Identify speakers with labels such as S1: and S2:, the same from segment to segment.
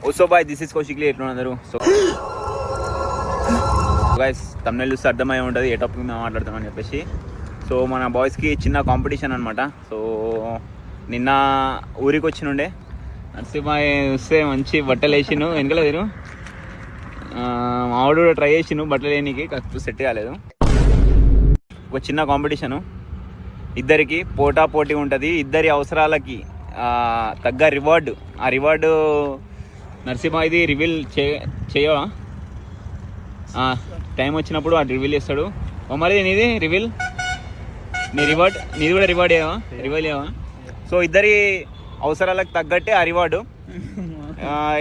S1: Uso boy, this is కౌశిక్లీ. ఎట్లా ఉన్నారు? సో గైస్ తమిళ చూస్తే అర్థమై ఉంటుంది ఏ టాపిక్ మేము మాట్లాడతామని చెప్పేసి. సో మన బాయ్స్కి చిన్న కాంపిటీషన్ అనమాట. సో నిన్న ఊరికి వచ్చినుండే నర్సింహాయ్ వస్తే మంచి బట్టలు వేసిను వెనకల తీరు. మావాడు కూడా ట్రై చేసిను బట్టలు వేయడానికి, కాకపోతే సెట్ కాలేదు. ఒక చిన్న కాంపిటీషను, ఇద్దరికి పోటా పోటీ ఉంటుంది. ఇద్దరి అవసరాలకి తగ్గ రివార్డు. ఆ రివార్డు నరసింహ ఇది రివీల్ చేయవా? టైం వచ్చినప్పుడు అది రివీల్ చేస్తాడు. మరి నీది రివీల్, నీ రివార్డ్, నీది కూడా రివార్డ్ రివీల్ చేయవా? సో ఇద్దరి అవసరాలకు తగ్గట్టే ఆ రివార్డు.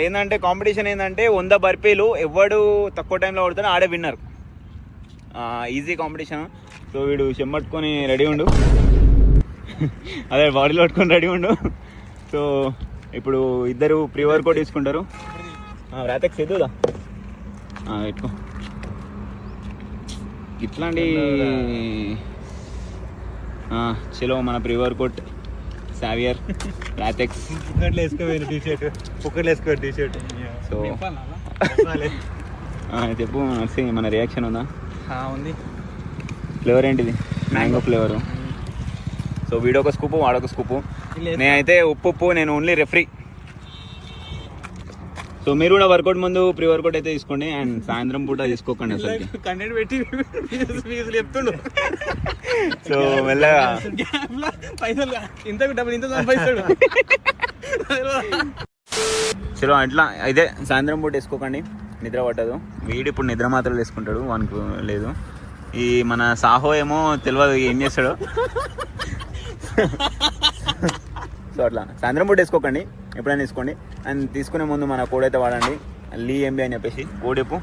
S1: ఏంటంటే కాంపిటీషన్ ఏంటంటే 100 బర్పీలు ఎవడు తక్కువ టైంలో కొడతాడో ఆడే విన్నర్. Easy competition. సో వీడు చెమ్మట్టుకొని రెడీ ఉండు, అదే బాడీలో పట్టుకొని రెడీ ఉండు. సో ఇప్పుడు ఇద్దరు ప్రీ వర్కౌట్ తీసుకుంటారు. రాతెక్స్ ఎదుదా పెట్టుకో. ఇట్లాంటి చలో మన ప్రీ వర్కౌట్ సావియర్ రాతెక్స్ టీషర్ట్. సో చెప్పు నర్సి, మన రియాక్షన్ ఉందా?
S2: ఉంది.
S1: ఫ్లేవర్ ఏంటిది? Mango flavour. సో వీడొక స్కూపు, వాడొక స్కూపు. నేనైతే ఉప్పు, నేను ఓన్లీ రెఫరీ. సో మీరు కూడా వర్కౌట్ ముందు ప్రీ వర్కౌట్ అయితే తీసుకోండి, అండ్ సాయంత్రం పూట తీసుకోకండి అసలు.
S2: కంటెంట్ పెట్టి చెప్తుండు.
S1: సో మెల్లగా
S2: పైసలు ఇంత డబ్బులు ఇంత పైసలు.
S1: చలో అట్లా అయితే సాయంత్రం పూట వేసుకోకండి, నిద్ర పట్టదు. వీడు ఇప్పుడు నిద్ర మాత్రం వేసుకుంటాడు, వానికి లేదు. ఈ మన సాహో ఏమో తెలియదు ఏం చేస్తాడు. సో అట్లా సాయంత్రం పూట వేసుకోకండి, ఎప్పుడైనా తీసుకోండి. అండ్ తీసుకునే ముందు మన కోడ్ అయితే వాడండి, LEMB అని చెప్పేసి కోడ్ చెప్పు.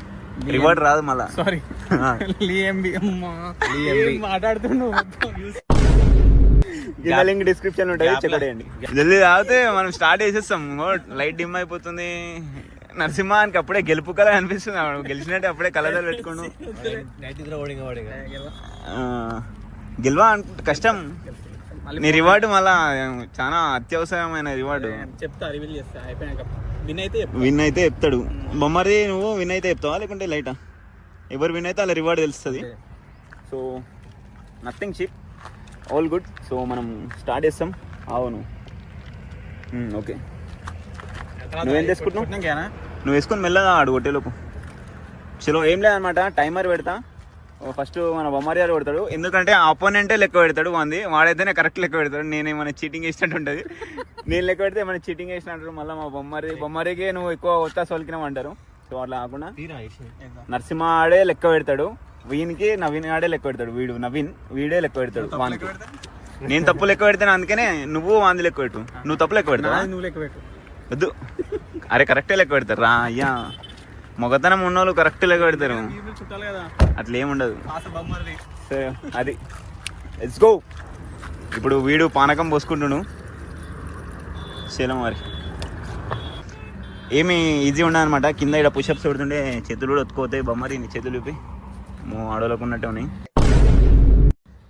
S1: రివార్డ్ రాదు మళ్ళా. సారీ, LEMB మాట్లాడుతున్నావు. లింక్ డిస్క్రిప్షన్ ఉంటుంది, చెక్ చేయండి. జల్దీ తాగితే మనం స్టార్ట్ చేసేస్తాం. లైట్ డిమ్ అయిపోతుంది. నరసింహానికి అప్పుడే గెలుపు కల అనిపిస్తుంది, గెలిచినట్టు అప్పుడే కలదలు పెట్టుకోండు. గెలవా కష్టం. నీ రివార్డు మళ్ళా చాలా అత్యవసరమైన రివార్డు.
S2: చెప్తా, రివీల్ చేస్తా అయిపోయాక.
S1: విన్ అయితే చెప్తాడు బొమ్మరి. నువ్వు విన్ అయితే చెప్తావా లేకుంటే లైటా? ఎవరు విన్ అయితే అలా రివార్డ్ తెలుస్తుంది. So nothing cheap, all good. So మనం స్టార్ట్ చేస్తాం. అవును, ఓకే. నువ్వేం తీసుకుంటున్నావు? నువ్వు వేసుకొని మెల్లగా ఆడు కొట్టేలోపు. చలో ఏం లేదనమాట, టైమర్ పెడతా. ఫస్ట్ మన బొమ్మరి గారు కొడతాడు, ఎందుకంటే అపోనెంటే లెక్క పెడతాడు. వాడైతేనే కరెక్ట్ లెక్క పెడతాడు. నేనేమైనా చీటింగ్ చేసినట్టు ఉంటుంది. నేను లెక్క పెడితే ఏమైనా చీటింగ్ చేసినట్టు మళ్ళీ మా బొమ్మరికి నువ్వు ఎక్కువ వస్తా సోలికినావు అంటారు. సో అట్లా కాకుండా నరసింహ ఆడే లెక్క పెడతాడు, వీనికి నవీన్ ఆడే లెక్క పెడతాడు. వీడే లెక్క పెడతాడు వానికి. నేను తప్పు లెక్క పెడతాను, అందుకనే నువ్వు వాంది లెక్క పెట్టు. నువ్వు తప్పు లెక్క పెడతావు,
S2: నువ్వు లెక్క పెట్టు.
S1: వద్దు, అరే కరెక్టే లెక్క పెడతారు రా అయ్యా. మొగతనం ఉన్నోళ్ళు కరెక్ట్ లెక్క పెడతారు, అట్లా ఏముండదు. సరే అది లెట్స్ గో. ఇప్పుడు వీడు పానకం పోసుకుంటున్నాను. చలో మరి ఏమి ఈజీ ఉండదు అనమాట. కింద ఇక్కడ పుషప్స్ పెడుతుండే చేతులు కూడా ఒత్తుకోతాయి. బొమ్మరి చేతులు చూపి ఆడోళ్ళకు ఉన్నట్టే ఉన్నాయి,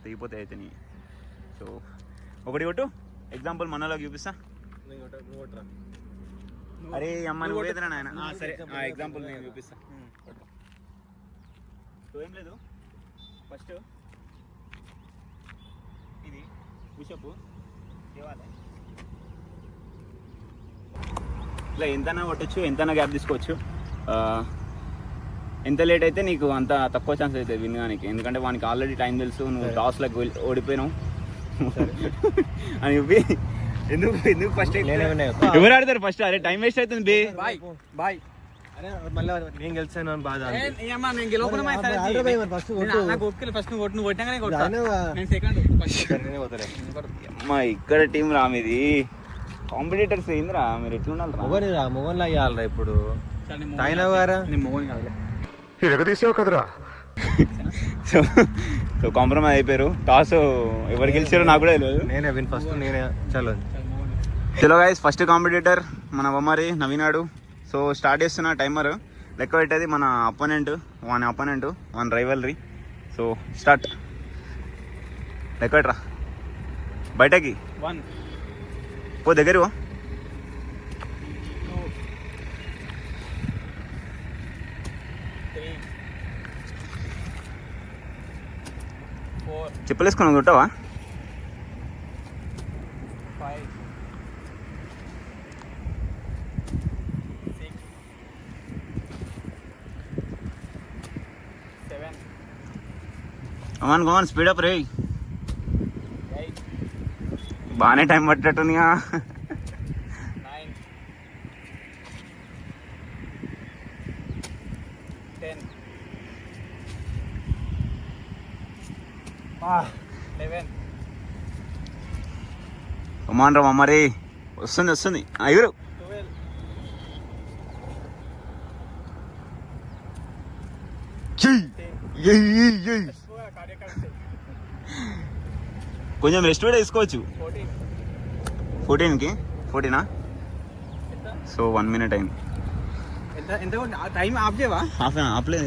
S1: తెగిపోతాయి అయితే. సో ఒకటి కొట్టు, ఎగ్జాంపుల్ మనలోకి చూపిస్తా. అరే అమ్మ నువ్వు వేదనా నాయన. సరే ఎగ్జాంపుల్ నేను చూపిస్తా. సో ఏం లేదు, ఫస్ట్ ఇది పుషప్ ఇవ్వాలి. ఇట్లా ఎంతైనా కొట్టచ్చు, ఎంతైనా గ్యాప్ తీసుకోవచ్చు. ఎంత లేట్ అయితే నీకు అంత తక్కువ ఛాన్స్ అవుతుంది వినడానికి, ఎందుకంటే వానికి ఆల్రెడీ టైం తెలుసు. నువ్వు టాస్లకు ఓడిపోయినావు అని చెప్పి ఎందుకు ఫస్ట్ ఎవరు ఆడతారు ఫస్ట్? అరే టైం వేస్ట్ అవుతుంది. బాయ్ నేను గెలిచాను అని బాధ. ఇక్కడ టీం రా మీది, కాంపిటేటర్స్ ఏందిరా మీరు? ఎట్లుండాలి మొగన్లా అయ్యాలరా ఇప్పుడు? తీసావు కదరా. సో కాంప్రమైజ్ అయిపోయారు. టాస్ ఎవరు గెలిచారో నాకు కూడా తెలియదు. నేనే విన్ ఫస్ట్, నేనే. చలో గైస్, ఫస్ట్ కాంపిటేటర్ మన బొమ్మరి నవీనాడు. సో స్టార్ట్ చేస్తున్న టైమర్ లెక్క పెట్టేది మన అపోనెంట్, వాని రైవల్రీ. So start. లెక్క పెట్టరా, బయటకి
S2: 1
S1: పో, దగ్గర చెప్పులు వేసుకుని కొట్టావా?
S2: 5 6 7
S1: కమాన్ స్పీడ్ అప్ రే.
S2: 8
S1: బాగానే టైం పట్టేటట్టునిగా.
S2: 9 10 11
S1: కమాన్ రా మమ్మరి, వస్తుంది ఎగురు.
S2: 12
S1: కొంచెం రెస్ట్ కూడా తీసుకోవచ్చు. 14కి 14 సో 1 minute అయింది.
S2: ఎంత టైం ఆఫ్ చేయవా?
S1: ఆపలేదు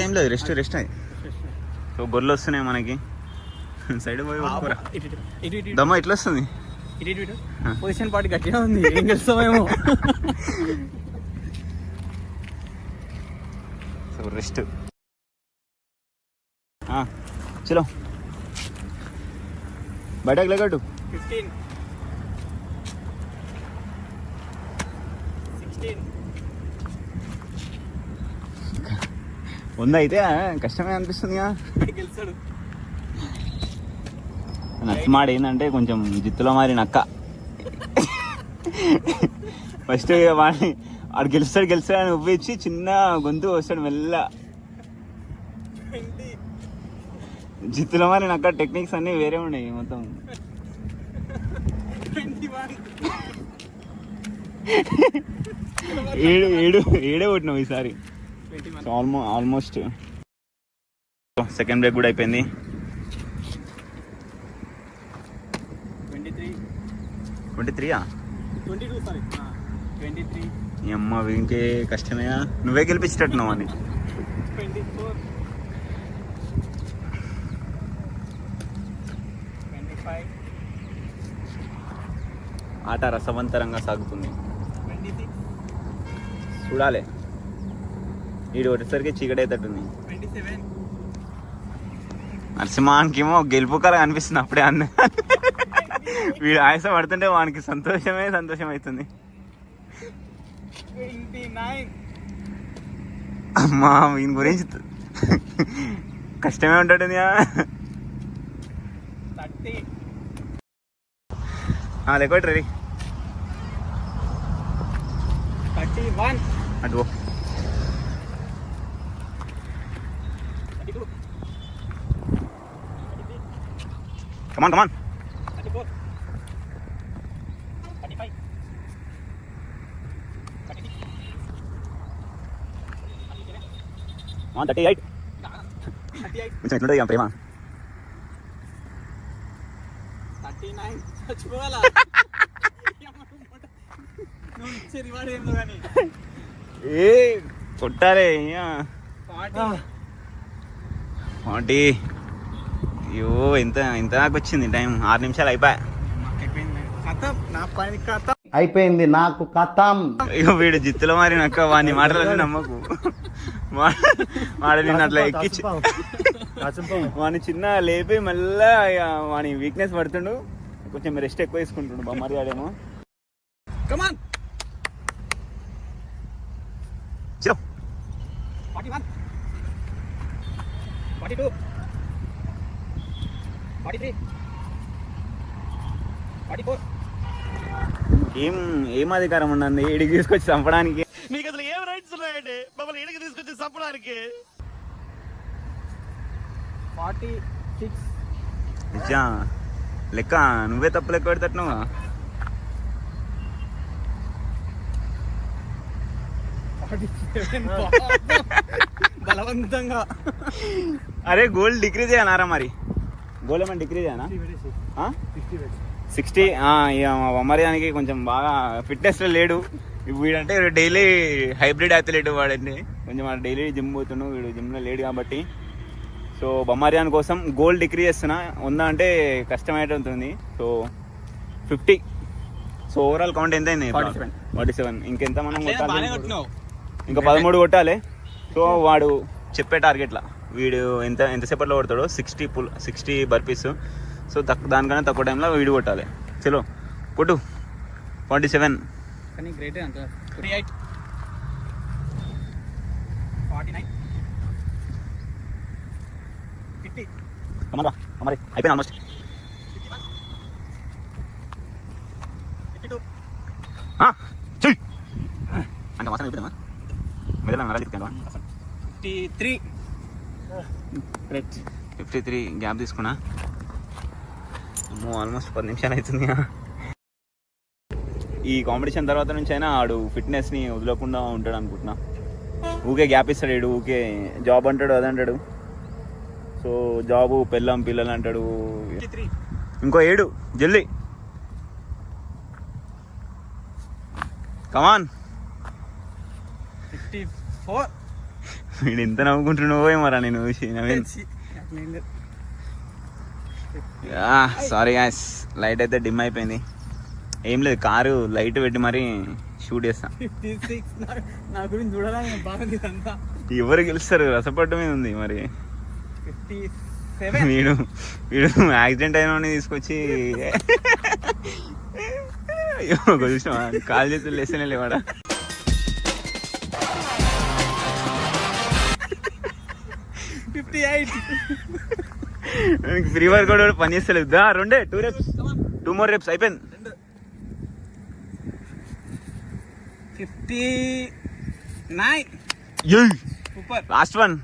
S1: ఏం లేదు, రెస్ట్ అది. సో గొర్రెలు వస్తున్నాయి మనకి. సైడ్ పోయి కొట్టుకోరా. దమ్మ ఇట్లా వస్తుంది.
S2: పొజిషన్ పార్టీ గట్టిగా ఉంది, ఏం గెలుస్తామేమో.
S1: So rest. చలో బయటకు లేకట్టు.
S2: 15 16
S1: అయితే కష్టమే అనిపిస్తుందిగా.
S2: గెలుస్తాడు.
S1: నచ్చమాడ ఏంటంటే కొంచెం జిత్తులో మారి నక్క. ఫస్ట్ వాడిని ఆడు గెలుస్తాడు అని ఉవ్విచ్చి చిన్న గొంతు వస్తాడు మెల్ల. జిత్తులో మారి నక్క టెక్నిక్స్ అన్నీ వేరే ఉన్నాయి మొత్తం. 7 కొట్టినావు ఈసారి. ఆల్మోస్ట్ సెకండ్ బ్రేక్ కూడా అయిపోయింది. 23
S2: 22 సారీ 23
S1: ఈ అమ్మ ఇంకే కష్టమే. నువ్వే గెలిపించేటట్టున్నావు అని.
S2: 24 25
S1: ఆట రసవంతరంగా సాగుతుంది.
S2: 26
S1: చూడాలి. వీడు వచ్చేసరికి చీకటి అవుతట్టుంది.
S2: 27
S1: నరసింహానికేమో గెలుపు కల అనిపిస్తుంది అప్పుడే అన్న. వీడు ఆయాస పడుతుంటే వానికి సంతోషం అవుతుంది.
S2: 29
S1: అమ్మా వీని గురించి కష్టమే ఉంటాడు.
S2: 30
S1: లేకపోతే రెడీ
S2: 31
S1: అటు పో.
S2: 32
S1: కమాన్
S2: 34 35
S1: 38 కొంచెం ఎట్లుంటుంది ప్రేమ.
S2: 39 చచ్చిపోవాలా? నువ్వు ఇచ్చే రివార్డ్ ఏందో కానీ.
S1: ఏ కొట్టారే
S2: 40
S1: అయ్యో ఎంత దాకా వచ్చింది టైం. 6 నిమిషాలు అయిపోయా.
S3: అయిపోయింది నాకు కథం.
S1: అయ్యో వీడు జిత్తులో మారి నక్క. వాడిని మాటలని నమ్మకు. వాడు నిన్ను అట్లా ఎక్కించి వాడిని చిన్న లేపి మళ్ళా వాని వీక్నెస్ పడుతుండు. కొంచెం రెస్ట్ ఎక్కువ తీసుకుంటుండు బొమ్మరి ఆడేమో.
S2: కమాన్
S1: చలో
S2: 41 42 43 44
S1: ఏం అధికారం ఉన్నది ఈడికి తీసుకొచ్చి చంపడానికి?
S3: నీకు అసలు ఏం రైట్స్ ఉన్నాయండి మమ్మల్ని ఇడికి తీసుకొచ్చి చంపడానికి?
S2: 46
S1: నిజా లెక్క నువ్వే తప్పు లెక్క పెడతావు.
S2: బలవంతంగా.
S1: అరే గోల్ డిక్రీజ్ చేయనారా మరి? గోల్ ఏమైనా డిక్రీజ్ చేయనా? 60. మరి దానికి కొంచెం బాగా ఫిట్నెస్లో లేడు వీడంటే. డైలీ హైబ్రిడ్ అథ్లెట్ వాడండి. కొంచెం డైలీ జిమ్ పోతున్నాడు వీడు. జిమ్లో లేడు కాబట్టి సో బొమ్మరియాన్ కోసం గోల్ డిక్రీజ్ చేస్తున్నా. ఉందా అంటే కష్టమైతుంది. సో 50. సో ఓవరాల్ కౌంట్ ఎంత అయింది? 47. ఇంకెంత మనం కొట్టాలి? ఇంకా 13 కొట్టాలి. సో వాడు చెప్పే టార్గెట్లా వీడు ఎంతసేపట్లో కొడతాడో 60 బర్పీస్. సో దానికన్నా తక్కువ టైంలో వీడు కొట్టాలి. చలో కొట్టు. 47.
S2: కానీ గ్రేట్ అంత 38 49 50
S1: కమరా మరి అయిపోయింది ఆల్మోస్ట్.
S2: 52
S1: చెయ్యి అంటే మాసం అయిపోయిందమ్మా. మెదల నరాలు చెప్తాను.
S2: 53 గ్రేట్.
S1: 53 గ్యాప్ తీసుకున్నా. ఆల్మోస్ట్ 10 నిమిషాలు అవుతుంది. ఈ కాంపిటీషన్ తర్వాత నుంచి అయినా ఆడు ఫిట్నెస్ని వదలకుండా ఉంటాడు అనుకుంటున్నా. ఊకే గ్యాప్ ఇస్తాడు వీడు. ఊకే జాబ్ అంటాడు, అదంటాడు. సో జాబు, పిల్లం, పిల్లలు అంటాడు. ఇంకో 7 జల్దీ. కమాన్.
S2: 54
S1: వీడు ఎంత నవ్వుకుంటున్నావో మరా నేను నవీన్. సారీ గాయ్స్, లైట్ అయితే డిమ్ అయిపోయింది. ఏం లేదు, కారు లైట్ పెట్టి మరి షూట్ చేస్తా.
S2: 56 నా గురించి చూడాలని బాగుంది అంతా.
S1: ఎవరు గెలుస్తారు? రసపడ్డ మీద ఉంది మరి.
S2: 57
S1: వీడు యాక్సిడెంట్ అయిన తీసుకొచ్చి చూసిన కాలు చేతులు లేస్తేనే లేవాడా.
S2: 58
S1: ఫ్రీ వర్కౌట్ కూడా పని చేస్తలేదు. 2 more reps అయిపోయింది.
S2: 59 సూపర్.
S1: లాస్ట్ వన్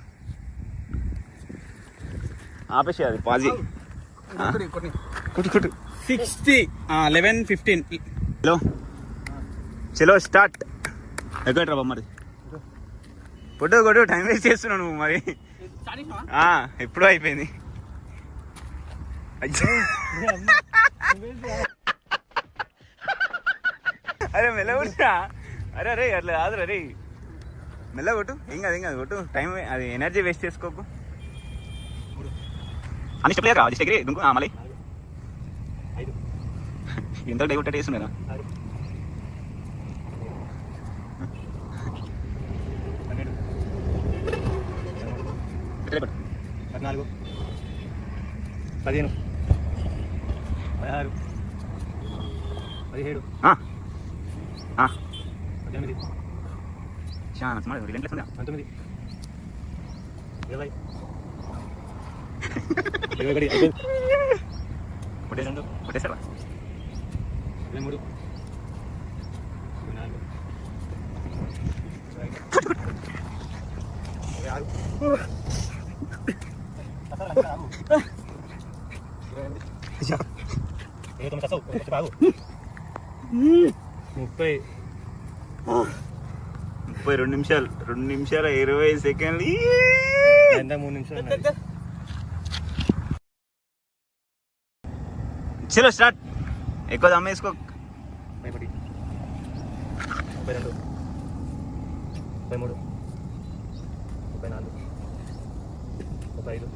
S1: ఆపేసి అది పాజీ. కొట్టు
S2: 60 11 15
S1: చలో స్టార్ట్. ఎక్కడ మరి కొట్టు టైం వేస్ట్ చేస్తున్నావు నువ్వు మరి. ఎప్పుడో అయిపోయింది. అరే మెల్లగొట్టా. అరే అట్లా కాదు. రే మెల్ల కొట్టు. ఏం కాదు కొట్టు. టైం అది ఎనర్జీ వేస్ట్ చేసుకోకు. అని చెప్పలేక జస్ట్ ఎగిరి దుంకు మళ్ళీ ఎంత డే కొట్ట వేస్తున్నారా.
S3: పద్నాలుగు 15 16 17 18
S1: చాలా స్మార్ట్. 19
S3: 20
S1: కొట్టేసారా?
S3: 23 24
S1: 32 నిమిషాలు 2 నిమిషాల 20 సెకండ్లు.
S3: 3 నిమిషాలు.
S1: చలో స్టార్ట్. ఎక్కువ దమ్ వేసుకో.
S3: 31 32 33 34 35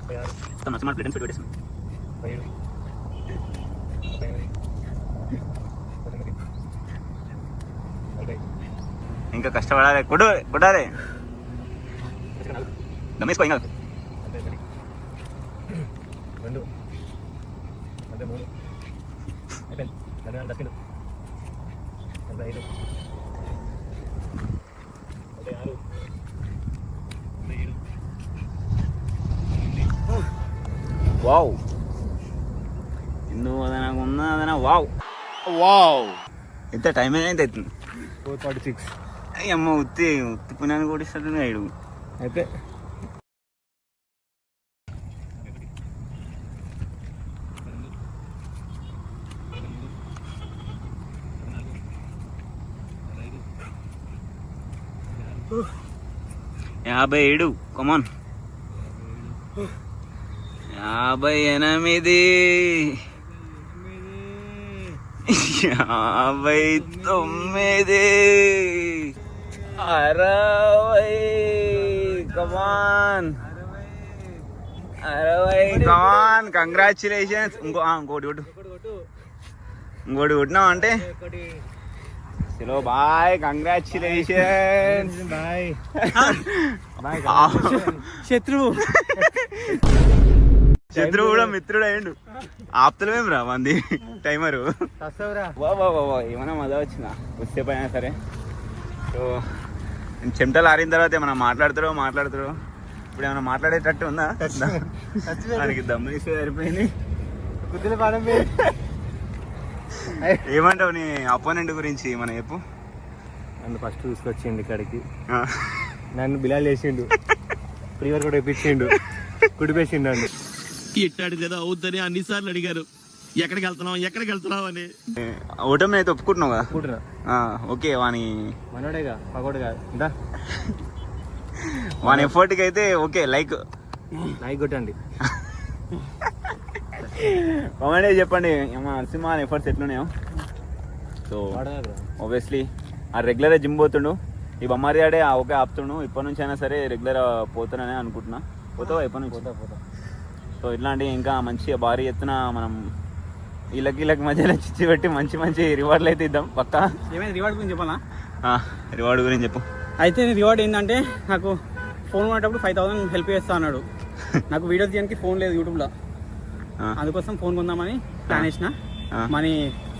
S3: 36
S1: స్మార్ట్ ప్లేటెన్స్ పెట్టేసాను.
S3: 17
S1: ఇంకా కష్టపడాలి. కొట్టాలి. దమ్ వేసుకో. ఇంకా
S3: 2 3 అయిపోయింది. 10 45
S1: వావ్. ఎందుకు నాకు ఉన్నదనా. వావ్ ఎంత టైం అయితే అవుతుంది.
S3: 446
S1: అమ్మ ఉత్తి పుణ్యాన్ని కొట్టిస్తాడు నాయుడు.
S3: అయితే
S1: యాభై 57. కమాన్. 58 59 60. కమాన్ 60. కమాన్. కంగ్రాచులేషన్స్. ఇంకోటి కొట్టినావు అంటే చలో బాయ్, కంగ్రాచులేషన్స్.
S2: బాయ్
S1: శత్రువు శత్రువు కూడా మిత్రుడు అయ్యిండు. ఆప్తలేం రా మంది టైమరు. వా ఏమన్నా మజా వచ్చిందా వచ్చేపు అయినా సరే. సో చెమటలు ఆరిన తర్వాత ఏమన్నా మాట్లాడుతారో ఇప్పుడు ఏమైనా మాట్లాడేటట్టు ఉందా? దానికి దమ్ము తీస్తే సరిపోయింది. ఏమంటావు నీ అపోనెంట్ గురించి మన చెప్పు.
S2: నన్ను ఫస్ట్ తీసుకొచ్చిండు ఇక్కడికి, నన్ను బిలాల్ చేసిండు, ప్రీవర్ కూడా ఇప్పించిండు, కుడిపేసిండు నన్ను.
S3: ఇట్టాడు కదా అవుద్దని అన్నిసార్లు అడిగారు ఎక్కడికి వెళ్తున్నావు అని.
S1: ఓటమి అయితే ఒప్పుకుంటున్నావు కదా?
S2: అనుకుంటున్నా.
S1: ఓకే, వాని
S2: మనోడేగా పగోడుగా ఇందా
S1: వాని ఎఫర్ట్కి అయితే ఓకే, లైక్
S2: కొట్టండి.
S1: కామెంట్ చెప్పండి నరసింహ ఎఫర్ట్స్ ఎట్లున్నాయో. సో ఆబ్వియస్లీ ఆ రెగ్యులర్ జిమ్ పోతుండు, ఈ బొమ్మారి ఆడే ఓకే ఆపుతుండు. ఇప్పటి నుంచి అయినా సరే రెగ్యులర్ పోతానని అనుకుంటున్నా. పోతావా ఇప్పటి నుంచి?
S2: పోతా.
S1: సో ఇట్లాంటి ఇంకా మంచిగా భారీ ఎత్తున మనం వీళ్ళకి మధ్యలో చిచ్చి పెట్టి మంచి రివార్డులు అయితే ఇద్దాం పక్కా.
S2: ఏమైనా రివార్డ్ గురించి చెప్పాలా?
S1: రివార్డు గురించి చెప్పు.
S2: అయితే రివార్డ్ ఏంటంటే, నాకు ఫోన్ కొనేటప్పుడు 5,000 హెల్ప్ చేస్తా అన్నాడు. నాకు వీడియోస్ తీయడానికి ఫోన్ లేదు యూట్యూబ్లో, అందుకోసం ఫోన్ కొందామని ప్లాన్ చేసిన. మనీ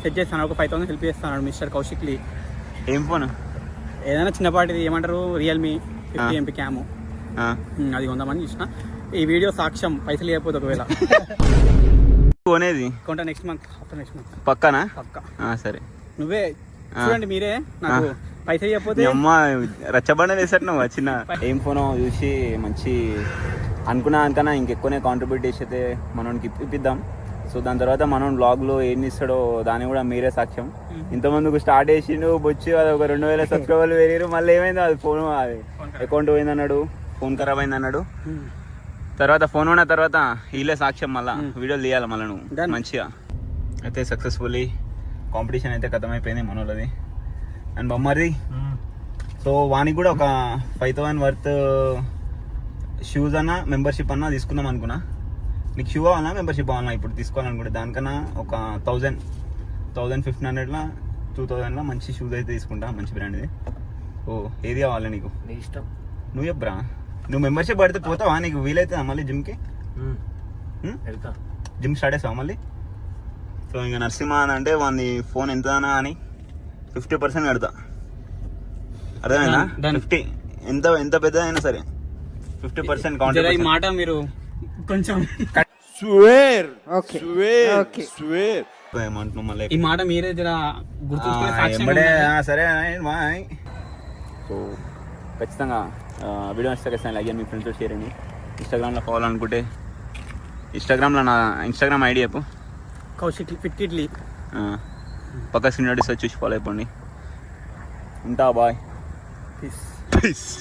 S2: సెట్ చేస్తాను, ఒక 5,000 హెల్ప్ చేస్తాను మిస్టర్ కౌశిక్లీ.
S1: ఏం ఫోన్?
S2: ఏదైనా చిన్నపాటిది, ఏమంటారు, రియల్మీ 50 MP క్యాము, అది కొందామని చూసిన. ఈ వీడియో సాక్ష్యం, పైసలు లేకపోతే ఒకవేళ
S1: కొనేది
S2: కొంటా next month, after next month
S1: పక్కానా?
S2: పక్కా.
S1: సరే,
S2: నువ్వే చూడండి, మీరే నాకు పైసలు చెప్పకపోతే
S1: అమ్మ రచ్చబండ వేసాడు నువ్వు చిన్న. ఏం ఫోన్ చూసి మంచి అనుకున్నా ఇంకెక్కువనే కాంట్రిబ్యూట్ చేసి అయితే మనకి ఇప్పిద్దాం. సో దాని తర్వాత మనం బ్లాగ్లో ఏం ఇస్తాడో దాన్ని కూడా మీరే సాక్ష్యం. ఇంతమందికి స్టార్ట్ చేసిండు బొచ్చు, అది ఒక 2,000 సబ్స్క్రైబర్లు పెరిగారు. మళ్ళీ ఏమైందో అది ఫోన్, అది అకౌంట్ పోయిందన్నాడు, ఫోన్ ఖరాబ్ అయింది అన్నాడు. తర్వాత ఫోన్ ఉన్న తర్వాత వీళ్ళే సాక్ష్యం, మళ్ళీ వీడియోలు తీయాలి మళ్ళీ నువ్వు మంచిగా. అయితే సక్సెస్ఫుల్లీ కాంపిటీషన్ అయితే ఖతమైపోయింది మనోళ్ళది అండ్ బొమ్మది. సో వానికి కూడా ఒక 5,000 వర్త్ షూస్ అన్న మెంబర్షిప్ అన్నా తీసుకుందాం అనుకున్నా. నీకు షూ కావాలన్నా మెంబర్షిప్ కావాలన్నా ఇప్పుడు తీసుకోవాలనుకుంటే దానికన్నా ఒక 1,100-1,500లా 2,000లా మంచి షూస్ అయితే తీసుకుంటా, మంచి బ్రాండ్ది. ఓ ఏది కావాలి నీకు?
S2: నీ ఇష్టం,
S1: నువ్వు చెప్పరా. నువ్వు మెంబర్షిప్ పడితే పోతావా? నీకు వీలైతుందా మళ్ళీ జిమ్కి?
S2: వెళ్తా.
S1: జిమ్ స్టార్ట్ చేస్తావా మళ్ళీ? సో ఇంకా నరసింహ అని అంటే వాని ఫోన్ ఎంతనా అని 50% కడతా, అర్థమైందా? 50 ఎంత పెద్ద అయినా సరే 50% కౌంట్.
S2: ఈ మాట మీరు కొంచెం
S1: ఏమంటున్నావు మళ్ళీ?
S2: ఈ మాట మీరే జర గుర్తుంచుకునే.
S1: సరే బాయ్. సో ఖచ్చితంగా వీడియో నచ్చితే లైక్ చేయండి, మీ ఫ్రెండ్స్తో షేర్ చేయండి. ఇన్స్టాగ్రామ్లో ఫాలో అనుకుంటే ఇన్స్టాగ్రామ్లో నా ఇన్స్టాగ్రామ్ ఐడి చెప్పు.
S2: Kaushik fit kindly.
S1: పక్క స్క్రీన్ నోటీస్ చూసి ఫాలో అయిపోండి. ఉంటా, బాయ్.
S2: పీస్.